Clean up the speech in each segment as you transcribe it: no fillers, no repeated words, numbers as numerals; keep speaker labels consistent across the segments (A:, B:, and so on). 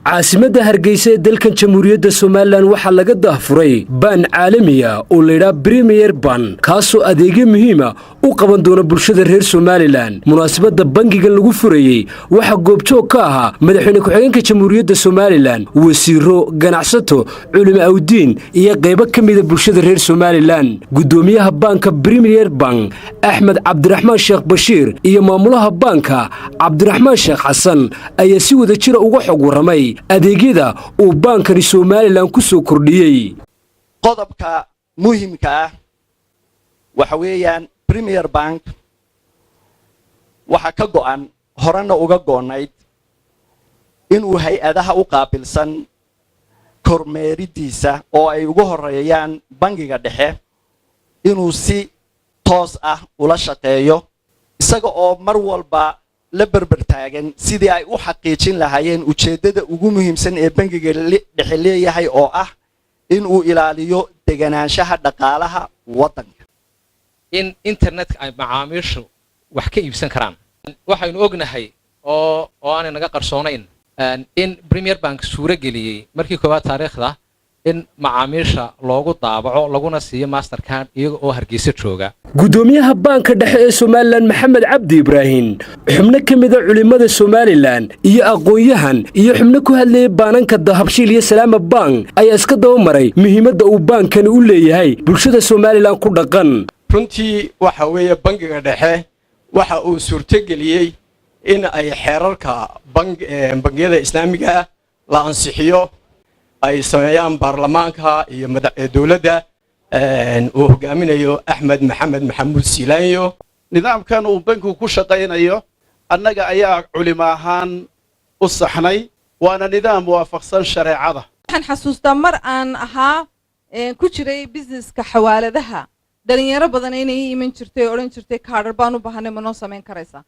A: caasimadda Hargeysa ee dalkan Jamhuuriyadda Soomaaliland waxaa laga daahfuray baan caalami ah oo la yiraahdo Premier Bank kaasoo adeegyo muhiim ah u qaban doona bulshada reer Soomaaliland. Munaasabadda bangiga lagu furayay waxa goobjoog ka ahaa madaxweyne ku-xigeenka Jamhuuriyadda Soomaaliland, wasiiro, ganacsato, culimo awdiin iyo qaybo ka mid ah bulshada reer Soomaaliland. Gudoomiyaha banka Premier Bank Axmed Cabdiraxmaan Sheekh Bashiir iyo maamulaha banka Cabdiraxmaan Sheekh Xasan ayaa si wada jir uga xog waramay adeegyada uu bankani Soomaaliland ku soo kordhiyay.
B: qodobka muhiimka ah waxa weeyaan Premier Bank waxa ka go'an horena uga goonayd inuu hay'adaha u qaabilsan kormeeridiisa oo ay ugu horeeyaan bangiga dhexe inuu si toos ah ula shaqeeyo isaga oo mar walba la barbar taagan sidii ay u xaqiijin lahaayeen ujeedada ugu muhiimsan ee bangiga dhexe leeyahay oo ah in uu ilaaliyo deganaanshaha dhaqaalaha waddanka.
C: in internetka ay macaamiishu wax ka iibsan karaan waxaynu ognahay oo aan naga qarsoonayn in Premier Bank suura geliyay markii koowaad taariikhda in macaamiisha loogu daabaco laguna siiyo Mastercard iyaga oo Hargeysa jooga.
A: Gudoomiyaha banka dhexe ee Soomaaliland Maxamed Cabdi Ibrahim xubno ka mid ah culimada Soomaaliland iyo aqoonyahan iyo xubno ku hadlay bananka Dahabshiil iyo Salaama Bank ayaa iska daba maray muhiimadda uu bankani u leeyahay bulshada Soomaaliland ku dhaqan.
D: runtii waxa weeye bangiga dhexe waxa uu suurtageliyay in ay xeerarka bangiyada islaamiga la ansixiyo ay sameeyaan baarlamaanka iyo dawladda uu hogaaminayo Axmed Maxamed Maxamuud Siilaanyo.
E: nidaamkan uu bankigu ku shaqaynayo annaga ayaa culimo ahaan u saxnay waana nidaam waafaqsan shareecada.
F: waxaan xasuustaa mar aan ahaa ku jiray businesska xawaaladaha dhalinyaro badan inay iman jirtay oran jirtay kaadhar baan u baahanay ma noo samayn karaysaa.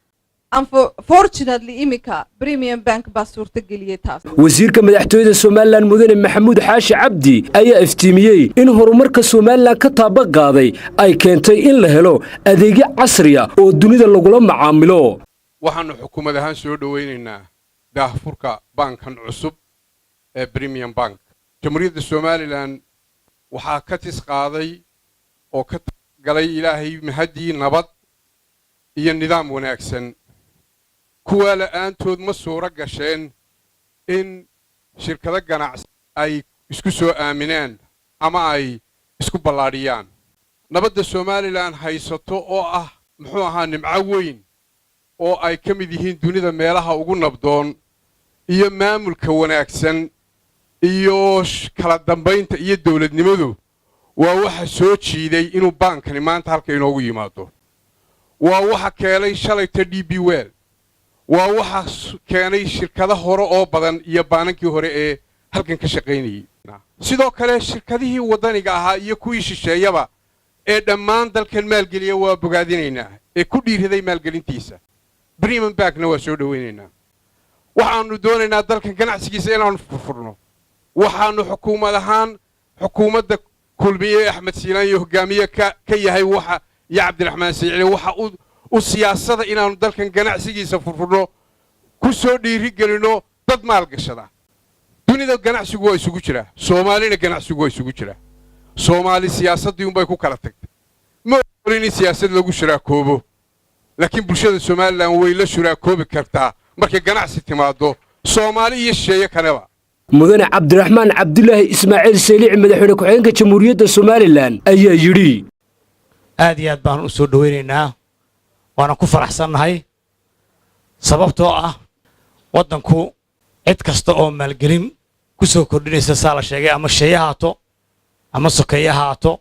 F: Unfortunately imika Premier Bank baa suurta geliyay taas.
A: Wasiirka madaxtooyada Soomaaliland Mudane Maxamuud Xaashi Cabdi ayaa iftiimiyay in horumarka Soomaaliland ka taaba qaaday ay keentay in la helo adeegyo casri ah oo dunida lagula macaamilo.
G: waxaanu xukuumad ahaan soo dhaweynaynaa daahfurka bankan cusub ee Premier Bank. Jamhuuriyadda Soomaaliland waxaa ka tis qaaday oo ka galay Ilaahay mahadii nabad iyo nidaam wanaagsan. kuwa la'aantood ma suura gasheen in shirkado ganacsi ay isku soo aaminaan ama ay isku ballaadhiyaan. nabadda Soomaaliland haysato oo ah muxuu ahaa nimco weyn oo ay ka mid yihiin dunida meelaha ugu nabdoon iyo maamulka wanaagsan iyo kala dambeynta iyo dawladnimadu waa waxa soo jiiday inuu bankani maanta halka inoogu yimaado. waa waxa keenay shalayta DB Well waa waxa keenay shirkado hore oo badan iyo baanankii hore ee halkan ka shaqeynayay. sidoo kale shirkadihii wadaniga ahaa iyo kuwii shisheeyaba ee dhammaan dalkan maalgeliya waa bogaadinaynaa ee ku dhiiriday maalgelintiisa. Premier Bankna waa soo dhaweynaynaa. waxaanu doonaynaa dalkan ganacsigiisa inaanu furfurno. waxaanu xukuumad ahaan xukuumadda kulmiye Axmed Siilaanyo hogaamiye ka yahay waxa ya Cabdiraxmaan Siilaanyo waxa u siyaasada inaanu dalkan ganacsigiisa furfurno ku soo dhiiri gelino dad maal gashada. dunida ganacsigu waa isugu jira, Soomaalina ganacsigu waa isugu jira. Soomaali siyaasadii bay ku kala tagtay. ma oolin siyaasad lagu shiraakoobo, laakiin bulshada Soomaaliland way la shiraakoobi kartaa markay ganacsi timaado Soomaali iyo shisheeye kanaba.
A: Mudane Cabdiraxmaan Cabdullaahi Ismaaciil Saylic madaxweyne ku-xigeenka Jamhuuriyadda Soomaaliland ayaa yiri
H: aad iyo aad baan u soo dhaweynaynaa waana ku faraxsanahay sababtoo ah waddanku cid kasta oo maalgelin ku soo kordhinaysa saala sheegay ama sheeyahaato ama sokeeyahaato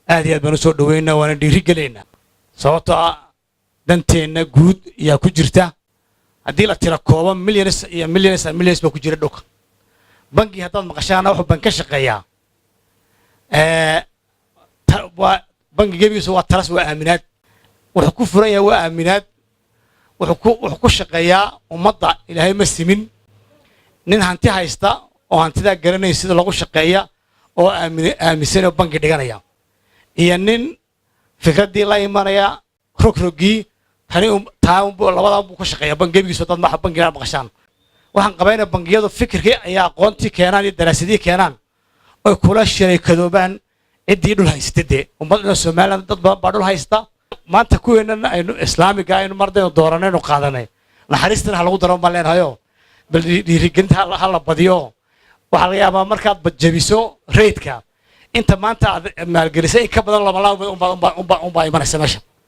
H: aad iyo aad baan u soo dhaweynaynaa waana dhiirigelinaa sababtoo ah danteena guud ayaa ku jirta. haddii la tira kooban millions baa ku jira dhulka. bangi haddaad maqashaana wuxuu bank ka shaqeeyaa bangigebigiisu waa taras waa aaminaad wuxuu ku furan yahay waa aaminaad wuxuu ku shaqeeyaa ummadda Ilaahay ma simin nin hanti haysta oo hantidaa garanay sida lagu shaqeeya oo aaminsan oo bangi dhiganaya iyo nin fikradii la imanaya rogrogii tani taa labada buu ka shaqeeyaa bangigiisu dad ma bangiga maqashaan waxaan qabayna bangiyadu fikirkii ayaa aqoontii keenaan iyo daraasadii keenaan oy kula shirikadoobaan ciddii dhul haysata dee ummadna Soomaaliland dad badan baa dhul haysta maanta kuweennana aynu islaamiga aynu mardaynu dooranaynu qaadanay naxariistana ha lagu daro ma leenahayo bal dhiirigelinta ha la badiyo waxaa laga yaabaa markaad badjabiso reydka inta maanta aad maalgelisay in ka badan laba unbaa imanaysa meesha